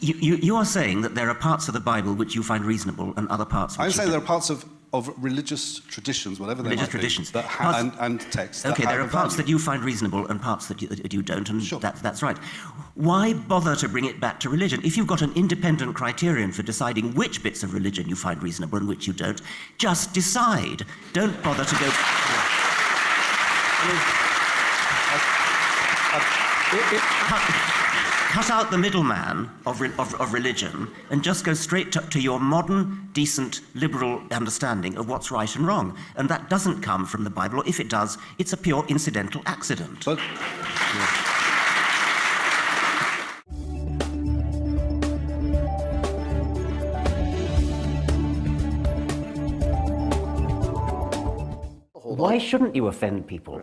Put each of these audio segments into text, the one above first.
You are saying that there are parts of the Bible which you find reasonable and other parts which I'm saying there are parts of religious traditions, whatever they might be, and texts. Okay, there are parts that you find reasonable and parts that you don't, and sure. That's right. Why bother to bring it back to religion? If you've got an independent criterion for deciding which bits of religion you find reasonable and which you don't, just decide. Don't bother to go... Cut out the middleman of religion and just go straight to your modern, decent, liberal understanding of what's right and wrong. And that doesn't come from the Bible, or if it does, it's a pure incidental accident. But, Why shouldn't you offend people?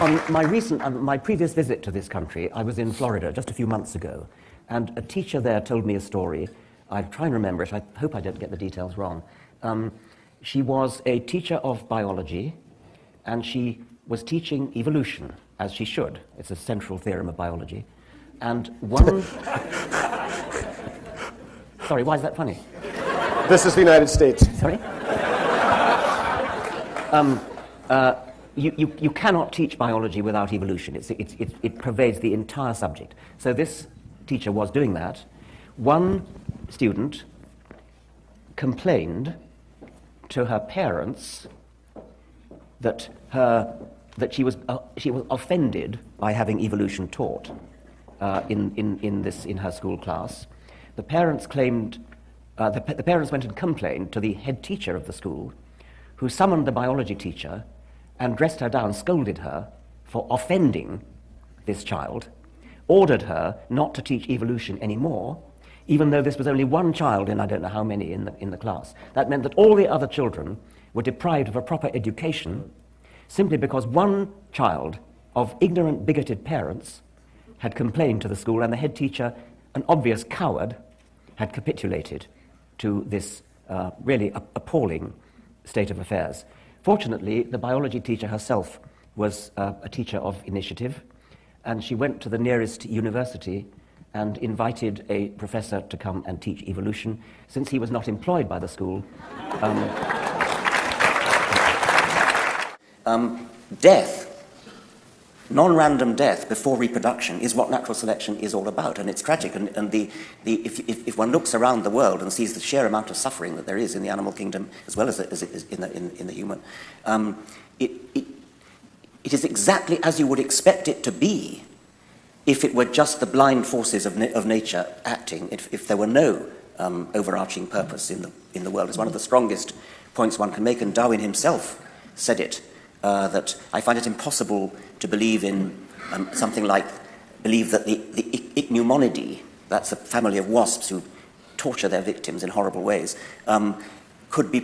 On my previous visit to this country, I was in Florida just a few months ago, and a teacher there told me a story. I'll try and remember it. I hope I don't get the details wrong. She was a teacher of biology, and she was teaching evolution, as she should. It's a central theorem of biology. And one... Sorry, why is that funny? This is the United States. Sorry? You cannot teach biology without evolution. It pervades the entire subject. So this teacher was doing that. One student complained to her parents that she was offended by having evolution taught in her school class. The parents claimed. The parents went and complained to the head teacher of the school, who summoned the biology teacher and dressed her down, scolded her for offending this child, ordered her not to teach evolution anymore, even though this was only one child in I don't know how many in the class. That meant that all the other children were deprived of a proper education simply because one child of ignorant, bigoted parents had complained to the school, and the head teacher, an obvious coward, had capitulated to this really appalling state of affairs. Fortunately, the biology teacher herself was a teacher of initiative, and she went to the nearest university and invited a professor to come and teach evolution. Since he was not employed by the school, death, non-random death before reproduction, is what natural selection is all about, and it's tragic. And if one looks around the world and sees the sheer amount of suffering that there is in the animal kingdom as well as in the human, it is exactly as you would expect it to be if it were just the blind forces of nature acting. If there were no overarching purpose in the world, it's one of the strongest points one can make. And Darwin himself said it. That I find it impossible to believe in believe that the Ichneumonidae, that's a family of wasps who torture their victims in horrible ways, could be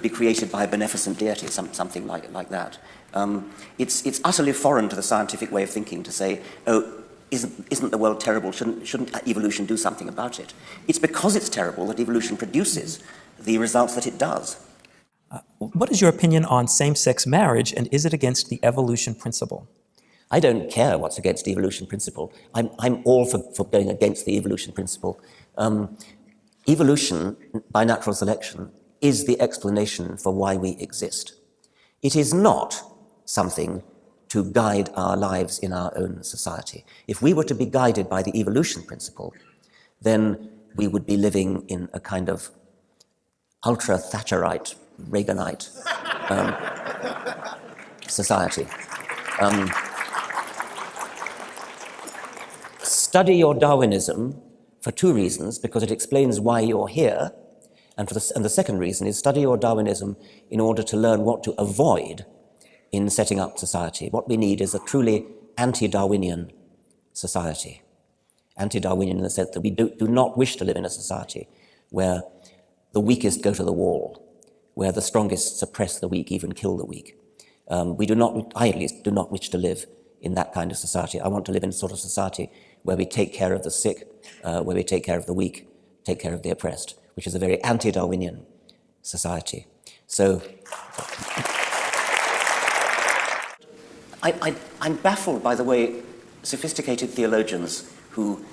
created by a beneficent deity, something like that. It's utterly foreign to the scientific way of thinking to say, oh, isn't the world terrible? Shouldn't evolution do something about it? It's because it's terrible that evolution produces the results that it does. What is your opinion on same-sex marriage, and is it against the evolution principle? I don't care what's against the evolution principle. I'm all for going against the evolution principle. Evolution, by natural selection, is the explanation for why we exist. It is not something to guide our lives in our own society. If we were to be guided by the evolution principle, then we would be living in a kind of ultra-Thatcherite, Reaganite society. Study your Darwinism for two reasons: because it explains why you're here, and the second reason is study your Darwinism in order to learn what to avoid in setting up society. What we need is a truly anti-Darwinian society. Anti-Darwinian in the sense that we do not wish to live in a society where the weakest go to the wall, where the strongest suppress the weak, even kill the weak. I at least do not wish to live in that kind of society. I want to live in a sort of society where we take care of the sick, where we take care of the weak, take care of the oppressed, which is a very anti-Darwinian society. So I'm baffled by the way sophisticated theologians who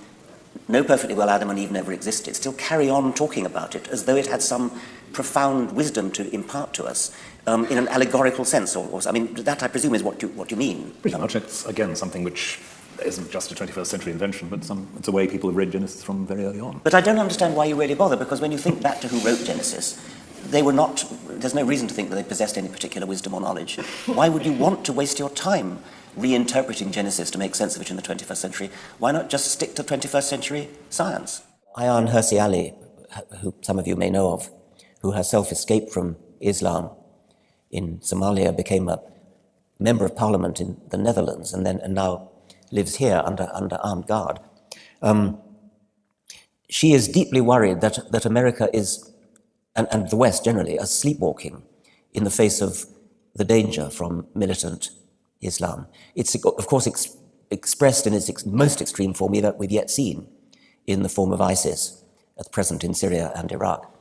know perfectly well Adam and Eve never existed still carry on talking about it as though it had some profound wisdom to impart to us in an allegorical sense. I mean, that I presume is what you mean. Pretty much. It's, again, something which isn't just a 21st century invention, but it's a way people have read Genesis from very early on. But I don't understand why you really bother, because when you think back to who wrote Genesis, there's no reason to think that they possessed any particular wisdom or knowledge. Why would you want to waste your time reinterpreting Genesis to make sense of it in the 21st century? Why not just stick to 21st century science? Ayaan Hirsi Ali, who some of you may know of, who herself escaped from Islam in Somalia, became a member of parliament in the Netherlands, and now lives here under armed guard. She is deeply worried that America is, and the West generally, are sleepwalking in the face of the danger from militant Islam. It's, of course, expressed in its most extreme form we've yet seen, in the form of ISIS, at present in Syria and Iraq.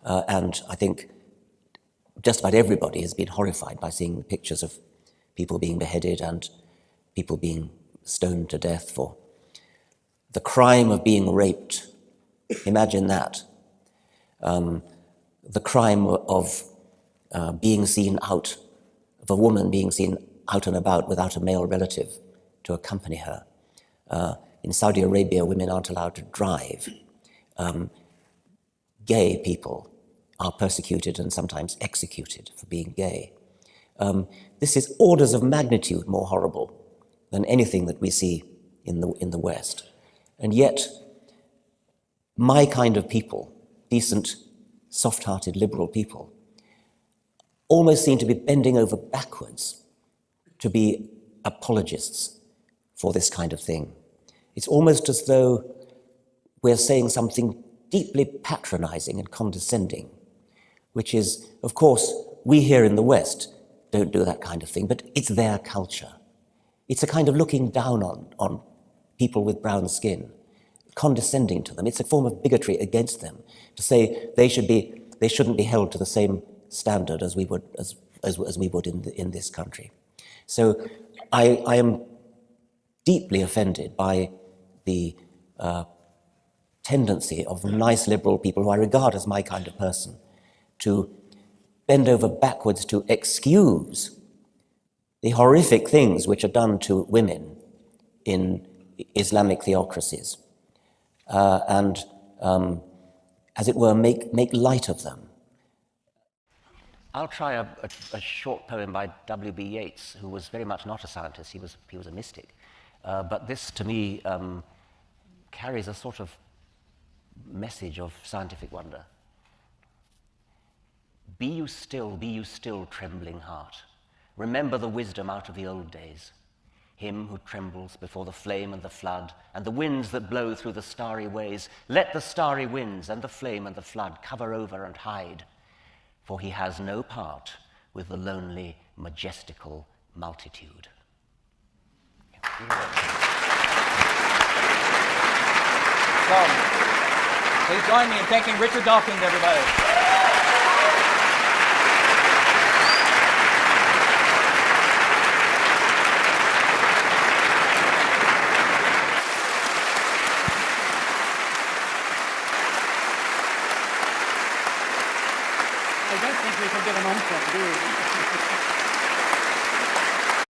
And I think just about everybody has been horrified by seeing pictures of people being beheaded and people being stoned to death for the crime of being raped. Imagine that. The crime of being seen out, of a woman being seen out and about without a male relative to accompany her. In Saudi Arabia, women aren't allowed to drive. Gay people are persecuted and sometimes executed for being gay. This is orders of magnitude more horrible than anything that we see in the West. And yet, my kind of people, decent, soft-hearted, liberal people, almost seem to be bending over backwards to be apologists for this kind of thing. It's almost as though we're saying something deeply patronizing and condescending, which is, of course, we here in the West don't do that kind of thing, but it's their culture. It's a kind of looking down on people with brown skin, condescending to them. It's a form of bigotry against them to say they shouldn't be held to the same standard as we would in this country. So I am deeply offended by the tendency of nice liberal people who I regard as my kind of person to bend over backwards to excuse the horrific things which are done to women in Islamic theocracies, and, as it were, make light of them. I'll try a short poem by W.B. Yeats, who was very much not a scientist, he was a mystic. But this, to me, carries a sort of message of scientific wonder. Be you still, trembling heart. Remember the wisdom out of the old days. Him who trembles before the flame and the flood, and the winds that blow through the starry ways. Let the starry winds and the flame and the flood cover over and hide, for he has no part with the lonely, majestical multitude. Please join me in thanking Richard Dawkins, everybody.